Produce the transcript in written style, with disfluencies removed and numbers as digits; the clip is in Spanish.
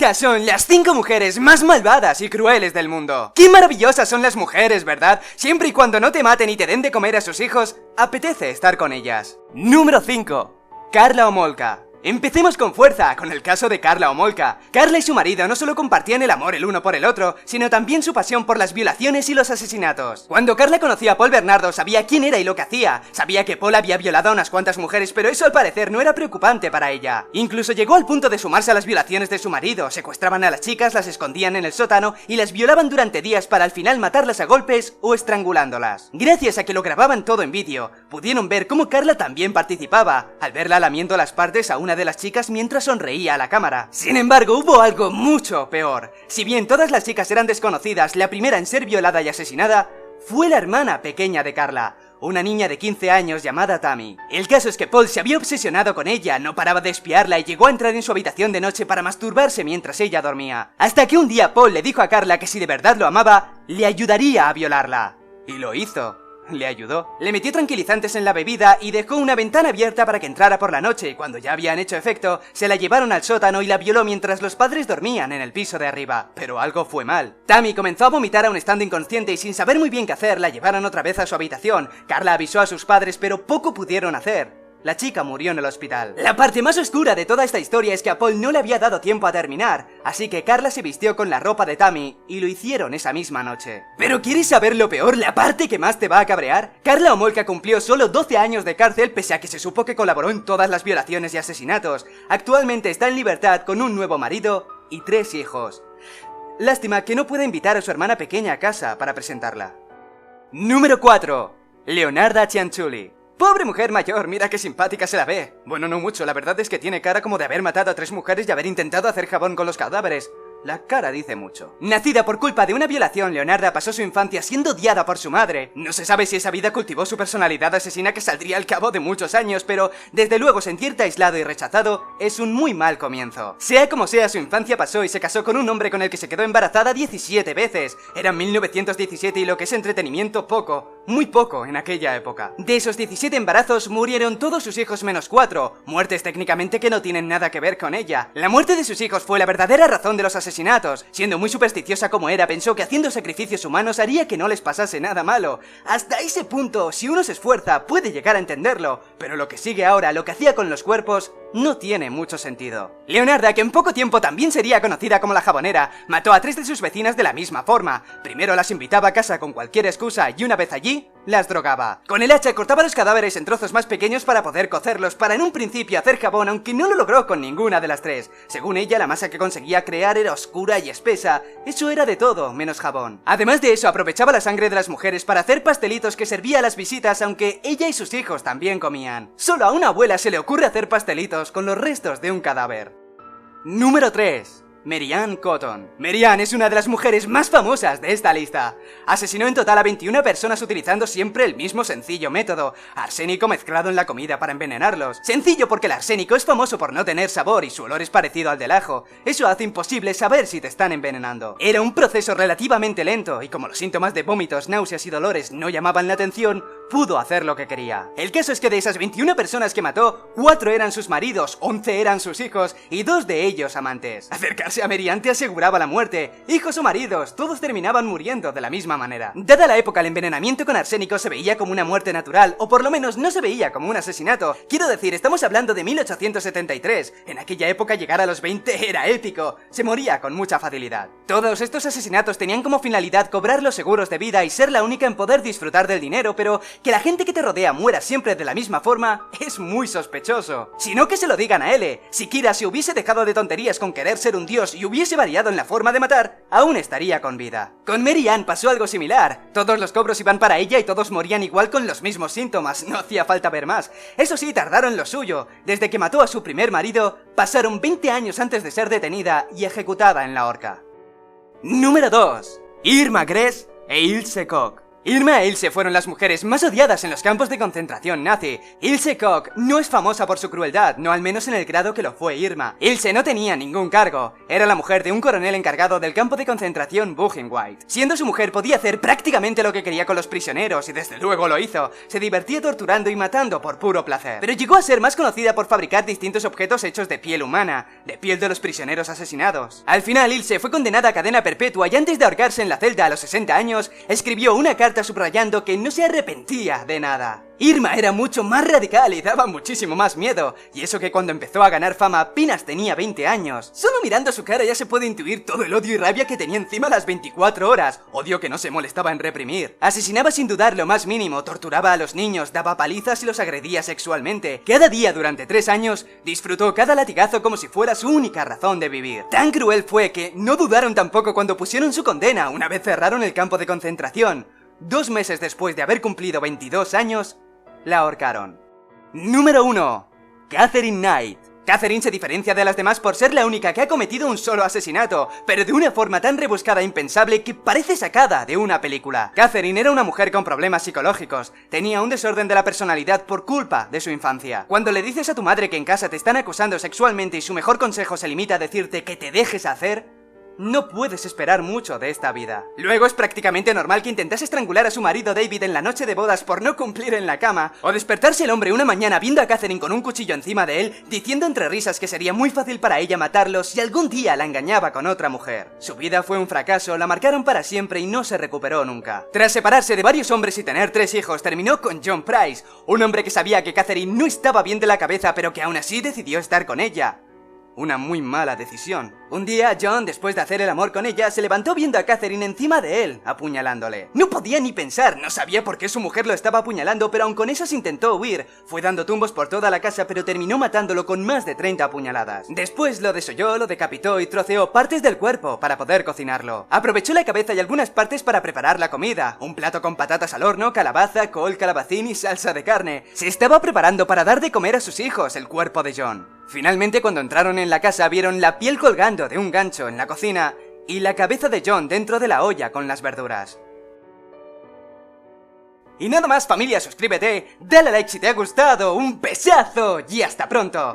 Estas son las 5 mujeres más malvadas y crueles del mundo. ¡Qué maravillosas son las mujeres, ¿verdad? Siempre y cuando no te maten y te den de comer a sus hijos, apetece estar con ellas. Número 5. Karla Homolka. Empecemos con fuerza, con el caso de Karla Homolka. Karla y su marido no solo compartían el amor el uno por el otro, sino también su pasión por las violaciones y los asesinatos. Cuando Karla conocía a Paul Bernardo, sabía quién era y lo que hacía. Sabía que Paul había violado a unas cuantas mujeres, pero eso al parecer no era preocupante para ella. Incluso llegó al punto de sumarse a las violaciones de su marido. Secuestraban a las chicas, las escondían en el sótano y las violaban durante días para al final matarlas a golpes o estrangulándolas. Gracias a que lo grababan todo en vídeo, pudieron ver cómo Karla también participaba, al verla lamiendo las partes a una de las chicas mientras sonreía a la cámara. Sin embargo, hubo algo mucho peor. Si bien todas las chicas eran desconocidas, la primera en ser violada y asesinada fue la hermana pequeña de Karla, una niña de 15 años llamada Tammy. El caso es que Paul se había obsesionado con ella, no paraba de espiarla y llegó a entrar en su habitación de noche para masturbarse mientras ella dormía. Hasta que un día Paul le dijo a Karla que si de verdad lo amaba, le ayudaría a violarla. Y lo hizo. Le ayudó. Le metió tranquilizantes en la bebida y dejó una ventana abierta para que entrara por la noche y cuando ya habían hecho efecto, se la llevaron al sótano y la violó mientras los padres dormían en el piso de arriba. Pero algo fue mal. Tammy comenzó a vomitar aún estando inconsciente y sin saber muy bien qué hacer, la llevaron otra vez a su habitación. Karla avisó a sus padres, pero poco pudieron hacer. La chica murió en el hospital. La parte más oscura de toda esta historia es que a Paul no le había dado tiempo a terminar, así que Karla se vistió con la ropa de Tammy y lo hicieron esa misma noche. ¿Pero quieres saber lo peor, la parte que más te va a cabrear? Karla Homolka cumplió solo 12 años de cárcel pese a que se supo que colaboró en todas las violaciones y asesinatos. Actualmente está en libertad con un nuevo marido y 3 hijos. Lástima que no pueda invitar a su hermana pequeña a casa para presentarla. Número 4. Leonarda Cianciulli. Pobre mujer mayor, mira qué simpática se la ve. Bueno, no mucho, la verdad es que tiene cara como de haber matado a 3 mujeres y haber intentado hacer jabón con los cadáveres. La cara dice mucho. Nacida por culpa de una violación, Leonarda pasó su infancia siendo odiada por su madre. No se sabe si esa vida cultivó su personalidad asesina que saldría al cabo de muchos años, pero desde luego sentirte aislado y rechazado es un muy mal comienzo. Sea como sea, su infancia pasó y se casó con un hombre con el que se quedó embarazada 17 veces. Era 1917 y lo que es entretenimiento poco, muy poco en aquella época. De esos 17 embarazos murieron todos sus hijos menos 4, muertes técnicamente que no tienen nada que ver con ella. La muerte de sus hijos fue la verdadera razón de los asesinatos. Siendo muy supersticiosa como era, pensó que haciendo sacrificios humanos haría que no les pasase nada malo. Hasta ese punto, si uno se esfuerza, puede llegar a entenderlo, pero lo que sigue ahora, lo que hacía con los cuerpos, no tiene mucho sentido. Leonarda, que en poco tiempo también sería conocida como la jabonera, mató a 3 de sus vecinas de la misma forma. Primero las invitaba a casa con cualquier excusa y una vez allí, las drogaba. Con el hacha cortaba los cadáveres en trozos más pequeños para poder cocerlos, para en un principio hacer jabón, aunque no lo logró con ninguna de las 3. Según ella, la masa que conseguía crear era oscura y espesa. Eso era de todo, menos jabón. Además de eso, aprovechaba la sangre de las mujeres para hacer pastelitos que servía a las visitas, aunque ella y sus hijos también comían. Solo a una abuela se le ocurre hacer pastelitos con los restos de un cadáver. Número 3. Mary Ann Cotton. Mary Ann es una de las mujeres más famosas de esta lista. Asesinó en total a 21 personas utilizando siempre el mismo sencillo método: arsénico mezclado en la comida para envenenarlos. Sencillo porque el arsénico es famoso por no tener sabor y su olor es parecido al del ajo. Eso hace imposible saber si te están envenenando. Era un proceso relativamente lento y como los síntomas de vómitos, náuseas y dolores no llamaban la atención, pudo hacer lo que quería. El caso es que de esas 21 personas que mató, 4 eran sus maridos, 11 eran sus hijos y 2 de ellos amantes. Acercarse a Mary Ann te aseguraba la muerte. Hijos o maridos, todos terminaban muriendo de la misma manera. Dada la época, el envenenamiento con arsénico se veía como una muerte natural, o por lo menos no se veía como un asesinato. Quiero decir, estamos hablando de 1873. En aquella época llegar a los 20 era épico. Se moría con mucha facilidad. Todos estos asesinatos tenían como finalidad cobrar los seguros de vida y ser la única en poder disfrutar del dinero, pero que la gente que te rodea muera siempre de la misma forma es muy sospechoso. Si no, que se lo digan a L. Si Kira se hubiese dejado de tonterías con querer ser un dios y hubiese variado en la forma de matar, aún estaría con vida. Con Mary Ann pasó algo similar. Todos los cobros iban para ella y todos morían igual con los mismos síntomas. No hacía falta ver más. Eso sí, tardaron lo suyo. Desde que mató a su primer marido, pasaron 20 años antes de ser detenida y ejecutada en la horca. Número 2. Irma Gress e Ilse Koch. Irma e Ilse fueron las mujeres más odiadas en los campos de concentración nazi. Ilse Koch no es famosa por su crueldad, no al menos en el grado que lo fue Irma. Ilse no tenía ningún cargo, era la mujer de un coronel encargado del campo de concentración Buchenwald. Siendo su mujer podía hacer prácticamente lo que quería con los prisioneros, y desde luego lo hizo. Se divertía torturando y matando por puro placer. Pero llegó a ser más conocida por fabricar distintos objetos hechos de piel humana, de piel de los prisioneros asesinados. Al final Ilse fue condenada a cadena perpetua y antes de ahorcarse en la celda a los 60 años, escribió una carta subrayando que no se arrepentía de nada. Irma era mucho más radical y daba muchísimo más miedo, y eso que cuando empezó a ganar fama apenas tenía 20 años. Solo mirando su cara ya se puede intuir todo el odio y rabia que tenía encima las 24 horas, odio que no se molestaba en reprimir. Asesinaba sin dudar lo más mínimo, torturaba a los niños, daba palizas y los agredía sexualmente. Cada día durante 3 años disfrutó cada latigazo como si fuera su única razón de vivir. Tan cruel fue que no dudaron tampoco cuando pusieron su condena una vez cerraron el campo de concentración. 2 meses después de haber cumplido 22 años, la ahorcaron. Número 1. Catherine Knight. Catherine se diferencia de las demás por ser la única que ha cometido un solo asesinato, pero de una forma tan rebuscada e impensable que parece sacada de una película. Catherine era una mujer con problemas psicológicos, tenía un desorden de la personalidad por culpa de su infancia. Cuando le dices a tu madre que en casa te están acosando sexualmente y su mejor consejo se limita a decirte que te dejes hacer, no puedes esperar mucho de esta vida. Luego es prácticamente normal que intentase estrangular a su marido David en la noche de bodas por no cumplir en la cama, o despertarse el hombre una mañana viendo a Catherine con un cuchillo encima de él, diciendo entre risas que sería muy fácil para ella matarlo si algún día la engañaba con otra mujer. Su vida fue un fracaso, la marcaron para siempre y no se recuperó nunca. Tras separarse de varios hombres y tener 3 hijos, terminó con John Price, un hombre que sabía que Catherine no estaba bien de la cabeza pero que aún así decidió estar con ella. Una muy mala decisión. Un día, John, después de hacer el amor con ella, se levantó viendo a Catherine encima de él, apuñalándole. No podía ni pensar, no sabía por qué su mujer lo estaba apuñalando, pero aun con esas intentó huir. Fue dando tumbos por toda la casa, pero terminó matándolo con más de 30 apuñaladas. Después lo desolló, lo decapitó y troceó partes del cuerpo para poder cocinarlo. Aprovechó la cabeza y algunas partes para preparar la comida. Un plato con patatas al horno, calabaza, col, calabacín y salsa de carne. Se estaba preparando para dar de comer a sus hijos el cuerpo de John. Finalmente, cuando entraron en la casa, vieron la piel colgando de un gancho en la cocina y la cabeza de John dentro de la olla con las verduras. Y nada más, familia, suscríbete, dale like si te ha gustado, un besazo y hasta pronto.